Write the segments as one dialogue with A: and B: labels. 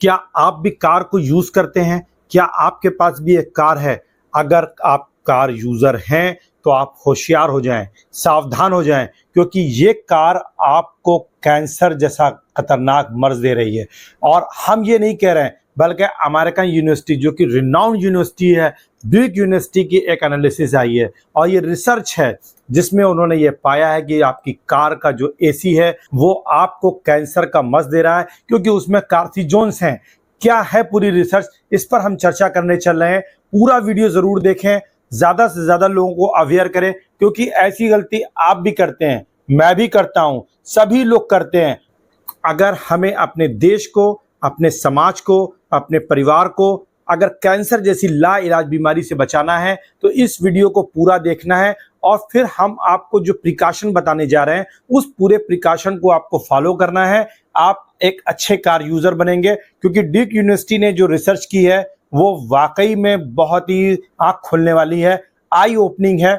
A: क्या आप भी कार को यूज करते हैं? क्या आपके पास भी एक कार है? अगर आप कार यूजर हैं तो आप होशियार हो जाएं, सावधान हो जाएं, क्योंकि ये कार आपको कैंसर जैसा खतरनाक मर्ज दे रही है। और हम ये नहीं कह रहे हैं, बल्कि अमेरिकन यूनिवर्सिटी जो कि रिनाउंड यूनिवर्सिटी है, ड्यूक यूनिवर्सिटी की एक एनालिसिस आई है और ये रिसर्च है जिसमें उन्होंने ये पाया है कि आपकी कार का जो एसी है वो आपको कैंसर का मर्ज दे रहा है, क्योंकि उसमें कार्सिनोजेंस हैं। क्या है पूरी रिसर्च, इस पर हम चर्चा करने चल रहे हैं। पूरा वीडियो जरूर देखें, ज्यादा से ज्यादा लोगों को अवेयर करें, क्योंकि ऐसी गलती आप भी करते हैं, मैं भी करता हूं, सभी लोग करते हैं। अगर हमें अपने देश को, अपने समाज को, अपने परिवार को अगर कैंसर जैसी लाइलाज बीमारी से बचाना है तो इस वीडियो को पूरा देखना है। और फिर हम आपको जो प्रिकॉशन बताने जा रहे हैं उस पूरे प्रिकॉशन को आपको फॉलो करना है। आप एक अच्छे कार यूजर बनेंगे, क्योंकि ड्यूक यूनिवर्सिटी ने जो रिसर्च की है वो वाकई में बहुत ही आंख खोलने वाली है, आई ओपनिंग है।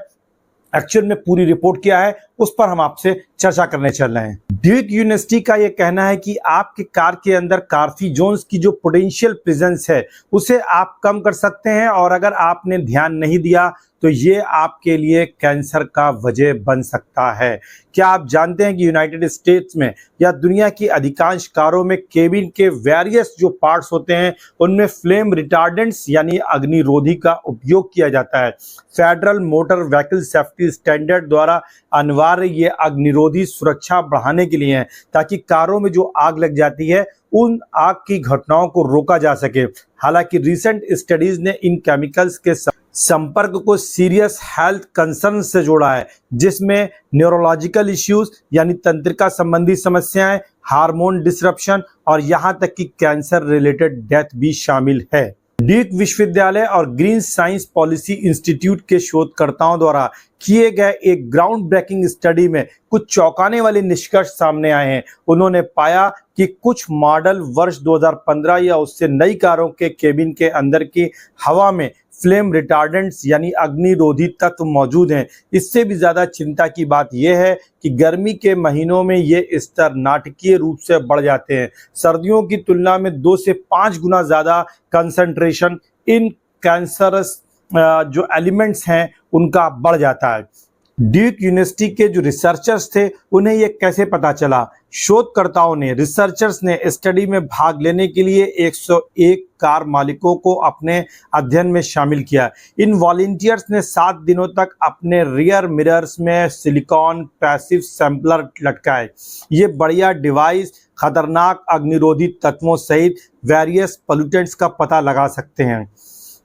A: एक्चुअल में पूरी रिपोर्ट क्या है उस पर हम आपसे चर्चा करने चल रहे हैं। ड्यूक यूनिवर्सिटी का यह कहना है कि आपके कार के अंदर कार्सिनोजेंस की जो पोटेंशियल प्रेजेंस है उसे आप कम कर सकते हैं, और अगर आपने ध्यान नहीं दिया तो ये आपके लिए कैंसर का वजह बन सकता है। क्या आप जानते हैं कि यूनाइटेड स्टेट्स में या दुनिया की अधिकांश कारों में केबिन के वेरियस जो पार्ट्स होते हैं उनमें फ्लेम रिटार्डेंट्स यानी अग्निरोधी का उपयोग किया जाता है। Federal motor vehicle safety standard द्वारा अनिवार्य ये अग्निरोधी सुरक्षा बढ़ाने के लिए है, ताकि कारों में जो आग लग जाती है उन आग की घटनाओं को रोका जा सके। हालांकि रिसेंट स्टडीज ने इन केमिकल्स के संपर्क को सीरियस हेल्थ कंसर्न से जोड़ा है, जिसमें न्यूरोलॉजिकल इश्यूज यानी तंत्रिका संबंधी समस्याएं, हार्मोन डिसरप्शन और यहां तक कि कैंसर रिलेटेड डेथ भी शामिल है। ड्यूक विश्वविद्यालय और ग्रीन साइंस पॉलिसी इंस्टीट्यूट के शोधकर्ताओं द्वारा किए गए एक ग्राउंड ब्रेकिंग स्टडी में कुछ चौंकाने वाले निष्कर्ष सामने आए हैं। उन्होंने पाया कि कुछ मॉडल वर्ष 2015 या उससे नई कारों के केबिन के अंदर की हवा में फ्लेम रिटार्डेंट्स यानी अग्निरोधी तत्व मौजूद हैं। इससे भी ज्यादा चिंता की बात यह है कि गर्मी के महीनों में ये स्तर नाटकीय रूप से बढ़ जाते हैं। सर्दियों की तुलना में 2 से 5 गुना ज्यादा कंसंट्रेशन इन कैंसरस जो एलिमेंट्स हैं उनका बढ़ जाता है। ड्यूक यूनिवर्सिटी के जो रिसर्चर्स थे उन्हें यह कैसे पता चला? शोधकर्ताओं ने, रिसर्चर्स ने स्टडी में भाग लेने के लिए 101 कार मालिकों को अपने अध्ययन में शामिल किया। इन वॉलंटियर्स ने 7 दिनों तक अपने रियर मिरर्स में सिलिकॉन पैसिव सैंपलर लटकाए। ये बढ़िया डिवाइस खतरनाक अग्निरोधी तत्वों सहित वेरियस पोल्यूटेंट्स का पता लगा सकते हैं।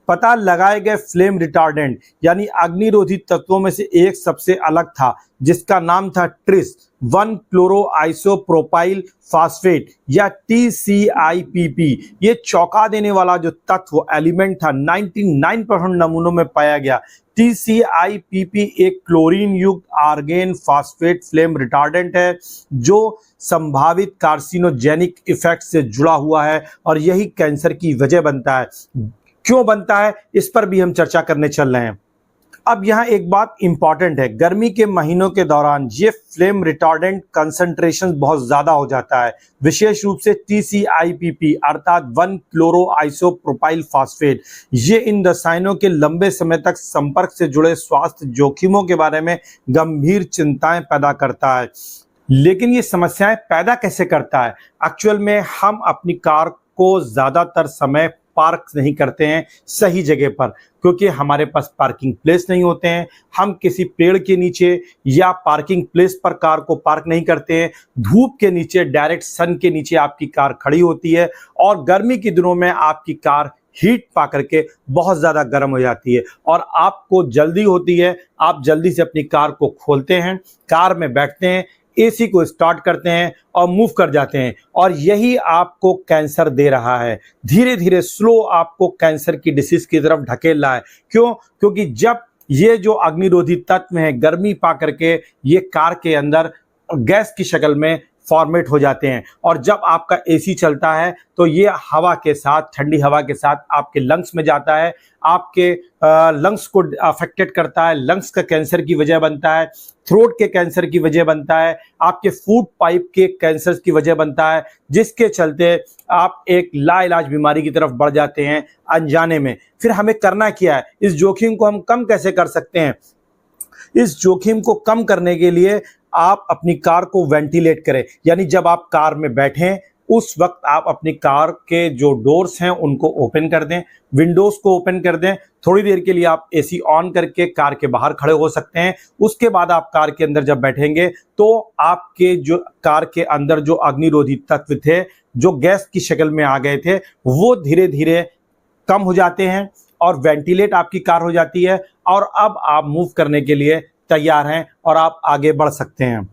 A: पता लगाए गए फ्लेम रिटार्डेंट यानी अग्निरोधी तत्वों में से एक सबसे अलग था, जिसका नाम था ट्रिस 1 क्लोरो आइसोप्रोपाइल फास्फेट या TCIPP। ये चौंका देने वाला जो तत्व एलिमेंट था 99% नमूनों में पाया गया। TCIPP एक क्लोरीन युक्त आर्गेन फास्फेट फ्लेम रिटार्डेंट है जो संभावित कार्सिनोजेनिक इफेक्ट से जुड़ा हुआ है, और यही कैंसर की वजह बनता है। क्यों बनता है इस पर भी हम चर्चा करने चल रहे हैं। अब यहाँ एक बात इंपॉर्टेंट है, गर्मी के महीनों के दौरान ये फ्लेम रिटार्डेंट कंसंट्रेशन बहुत ज्यादा हो जाता है, विशेष रूप से TCIPP अर्थात 1 क्लोरो आइसोप्रोपाइल फास्फेट। ये इन रसायनों के लंबे समय तक संपर्क से जुड़े स्वास्थ्य जोखिमों के बारे में गंभीर चिंताएं पैदा करता है। लेकिन ये समस्याएं पैदा कैसे करता है? एक्चुअल में हम अपनी कार को ज्यादातर समय पार्क नहीं करते हैं सही जगह पर, क्योंकि हमारे पास पार्किंग प्लेस नहीं होते हैं। हम किसी पेड़ के नीचे या पार्किंग प्लेस पर कार को पार्क नहीं करते हैं। धूप के नीचे, डायरेक्ट सन के नीचे आपकी कार खड़ी होती है, और गर्मी के दिनों में आपकी कार हीट पा करके बहुत ज़्यादा गर्म हो जाती है और आपको जल्दी होती है। आप जल्दी से अपनी कार को खोलते हैं, कार में बैठते हैं, एसी को स्टार्ट करते हैं और मूव कर जाते हैं, और यही आपको कैंसर दे रहा है। धीरे धीरे स्लो आपको कैंसर की डिसीज की तरफ ढकेल रहा है। क्यों? क्योंकि जब ये जो अग्निरोधी तत्व है गर्मी पा करके ये कार के अंदर गैस की शक्ल में फॉर्मेट हो जाते हैं। और जब आपका एसी चलता है तो ये हवा के साथ, ठंडी हवा के साथ आपके लंग्स में जाता है, आपके लंग्स को अफेक्टेड करता है, लंग्स का कैंसर की वजह बनता है, थ्रोट के कैंसर की वजह बनता है, आपके फूड पाइप के कैंसर की वजह बनता है, जिसके चलते आप एक लाइलाज बीमारी की तरफ बढ़ जाते हैं अनजाने में। फिर हमें करना क्या है, इस जोखिम को हम कम कैसे कर सकते हैं? इस जोखिम को कम करने के लिए आप अपनी कार को वेंटिलेट करें, यानी जब आप कार में बैठें उस वक्त आप अपनी कार के जो डोर्स हैं उनको ओपन कर दें, विंडोज को ओपन कर दें। थोड़ी देर के लिए आप एसी ऑन करके कार के बाहर खड़े हो सकते हैं। उसके बाद आप कार के अंदर जब बैठेंगे तो आपके जो कार के अंदर जो अग्निरोधी तत्व थे, जो गैस की शक्ल में आ गए थे, वो धीरे धीरे कम हो जाते हैं और वेंटिलेट आपकी कार हो जाती है। और अब आप मूव करने के लिए तैयार हैं और आप आगे बढ़ सकते हैं।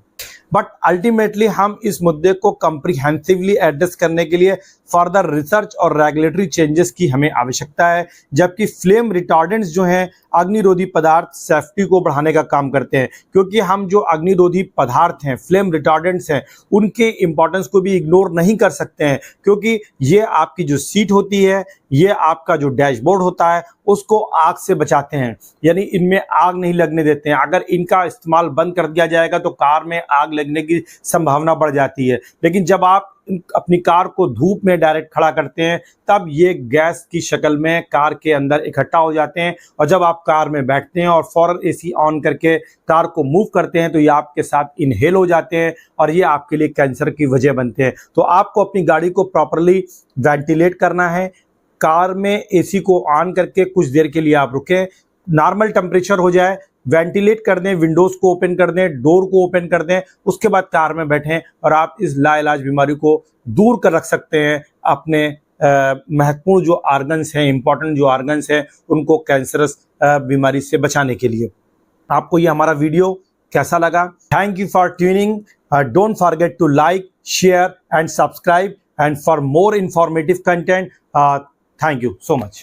A: बट अल्टीमेटली हम इस मुद्दे को कंप्रीहेंसिवली एड्रेस करने के लिए फर्दर रिसर्च और रेगुलेटरी चेंजेस की हमें आवश्यकता है। जबकि फ्लेम रिटार्डेंट्स जो हैं, अग्निरोधी पदार्थ सेफ्टी को बढ़ाने का काम करते हैं, क्योंकि हम जो अग्निरोधी पदार्थ हैं, फ्लेम रिटार्डेंट्स हैं, उनके इंपॉर्टेंस को भी इग्नोर नहीं कर सकते हैं। क्योंकि ये आपकी जो सीट होती है, ये आपका जो डैशबोर्ड होता है, उसको आग से बचाते हैं, यानी इनमें आग नहीं लगने देते हैं। अगर इनका इस्तेमाल बंद कर दिया जाएगा तो कार में आग लगने की संभावना बढ़ जाती है। लेकिन जब आप अपनी कार को धूप में डायरेक्ट खड़ा करते हैं तब ये गैस की शक्ल में कार के अंदर इकट्ठा हो जाते हैं, और जब आप कार में बैठते हैं और फौरन एसी ऑन करके कार को मूव करते हैं तो ये आपके साथ इनहेल हो जाते हैं और ये आपके लिए कैंसर की वजह बनते हैं। तो आपको अपनी गाड़ी को प्रॉपरली वेंटिलेट करना है। कार में एसी को ऑन करके कुछ देर के लिए आप रुकें, नॉर्मल टेम्परेचर हो जाए, वेंटिलेट कर दें, विंडोज को ओपन कर दें, डोर को ओपन कर दें, उसके बाद कार में बैठें और आप इस लाइलाज बीमारी को दूर कर रख सकते हैं। अपने महत्वपूर्ण जो ऑर्गन्स हैं, इंपॉर्टेंट जो ऑर्गन्स हैं, उनको कैंसरस बीमारी से बचाने के लिए। आपको ये हमारा वीडियो कैसा लगा? Thank you for tuning. Don't forget to like, share and subscribe, and for more informative content, thank you so much.